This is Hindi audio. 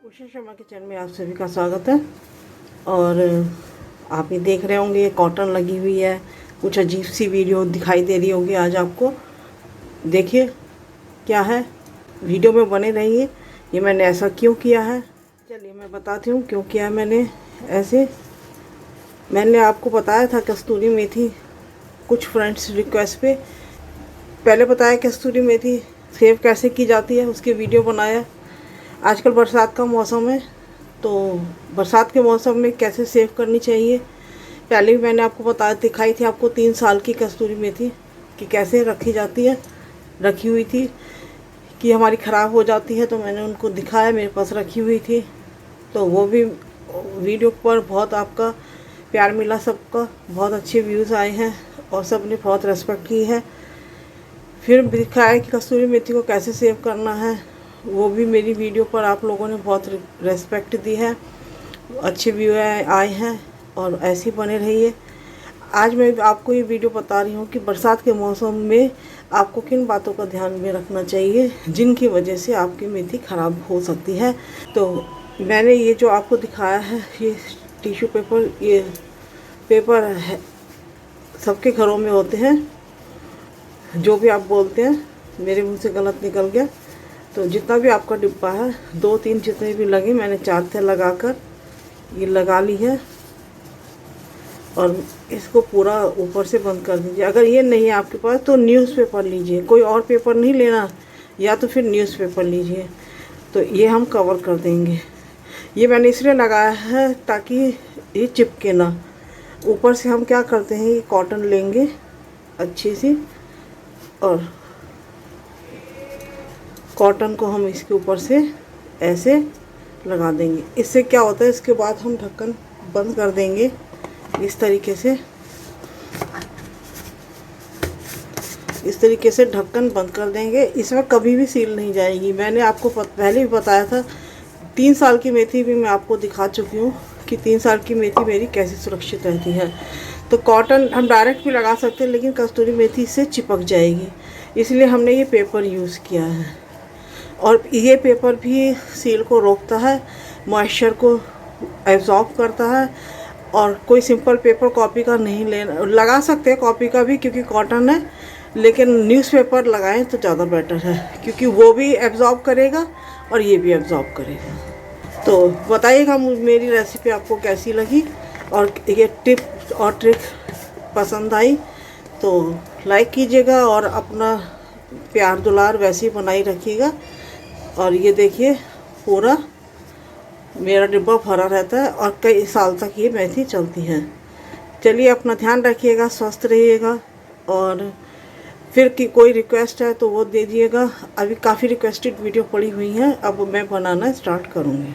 उषा शर्मा किचन में आप सभी का स्वागत है। और आप ये देख रहे होंगे ये कॉटन लगी हुई है, कुछ अजीब सी वीडियो दिखाई दे रही होगी आज आपको। देखिए क्या है, वीडियो में बने रहिए। ये मैंने ऐसा क्यों किया है, चलिए मैं बताती हूँ क्यों किया है मैंने ऐसे। मैंने आपको बताया था कस्तूरी मेथी, कुछ फ्रेंड्स रिक्वेस्ट पे पहले बताया कस्तूरी मेथी सेव कैसे की जाती है, उसकी वीडियो बनाया। आजकल बरसात का मौसम है, तो बरसात के मौसम में कैसे सेव करनी चाहिए पहले भी मैंने आपको दिखाई थी आपको 3 साल की कस्तूरी मेथी कि कैसे रखी जाती है। रखी हुई थी कि हमारी ख़राब हो जाती है, तो मैंने उनको दिखाया, मेरे पास रखी हुई थी। तो वो भी वीडियो पर बहुत आपका प्यार मिला, सबका बहुत अच्छे व्यूज़ आए हैं और सब ने बहुत रेस्पेक्ट की है। फिर दिखाया कि कस्तूरी मेथी को कैसे सेव करना है, वो भी मेरी वीडियो पर आप लोगों ने बहुत रेस्पेक्ट दी है, अच्छे व्यू आए हैं और ऐसे ही बने रहिए। आज मैं आपको ये वीडियो बता रही हूँ कि बरसात के मौसम में आपको किन बातों का ध्यान में रखना चाहिए जिनकी वजह से आपकी मेथी ख़राब हो सकती है। तो मैंने ये जो आपको दिखाया है ये टिश्यू पेपर, ये पेपर है, सबके घरों में होते हैं, जो भी आप बोलते हैं, मेरे मुंह से गलत निकल गया। तो जितना भी आपका डिब्बा है, 2-3 जितने भी लगे, मैंने 4 थे लगाकर ये लगा ली है। और इसको पूरा ऊपर से बंद कर दीजिए। अगर ये नहीं है आपके पास तो न्यूज़पेपर लीजिए, कोई और पेपर नहीं लेना, या तो फिर न्यूज़पेपर लीजिए। तो ये हम कवर कर देंगे। ये मैंने इसलिए लगाया है ताकि ये चिपके ना। ऊपर से हम क्या करते हैं, ये कॉटन लेंगे अच्छी सी और कॉटन को हम इसके ऊपर से ऐसे लगा देंगे। इससे क्या होता है, इसके बाद हम ढक्कन बंद कर देंगे इस तरीके से। इस तरीके से ढक्कन बंद कर देंगे, इसमें कभी भी सील नहीं जाएगी। मैंने आपको पहले भी बताया था, 3 साल की मेथी भी मैं आपको दिखा चुकी हूँ कि 3 साल की मेथी मेरी कैसे सुरक्षित रहती है। तो कॉटन हम डायरेक्ट भी लगा सकते हैं, लेकिन कस्तूरी मेथी से चिपक जाएगी, इसलिए हमने ये पेपर यूज़ किया है। और ये पेपर भी सील को रोकता है, मॉइस्चर को एब्जॉर्ब करता है। और कोई सिंपल पेपर कॉपी का नहीं लेना, लगा सकते हैं कॉपी का भी क्योंकि कॉटन है, लेकिन न्यूज़पेपर लगाएं तो ज़्यादा बेटर है, क्योंकि वो भी एब्जॉर्ब करेगा और ये भी एब्जॉर्ब करेगा। तो बताइएगा मेरी रेसिपी आपको कैसी लगी, और ये टिप और ट्रिक पसंद आई तो लाइक कीजिएगा और अपना प्यार दुलार वैसे ही बनाई रखिएगा। और ये देखिए पूरा मेरा डिब्बा भरा रहता है और कई साल तक ये मेथी चलती है। चलिए अपना ध्यान रखिएगा, स्वस्थ रहिएगा। और फिर की कोई रिक्वेस्ट है तो वो दे दीजिएगा। अभी काफ़ी रिक्वेस्टेड वीडियो पड़ी हुई हैं, अब मैं बनाना स्टार्ट करूँगी।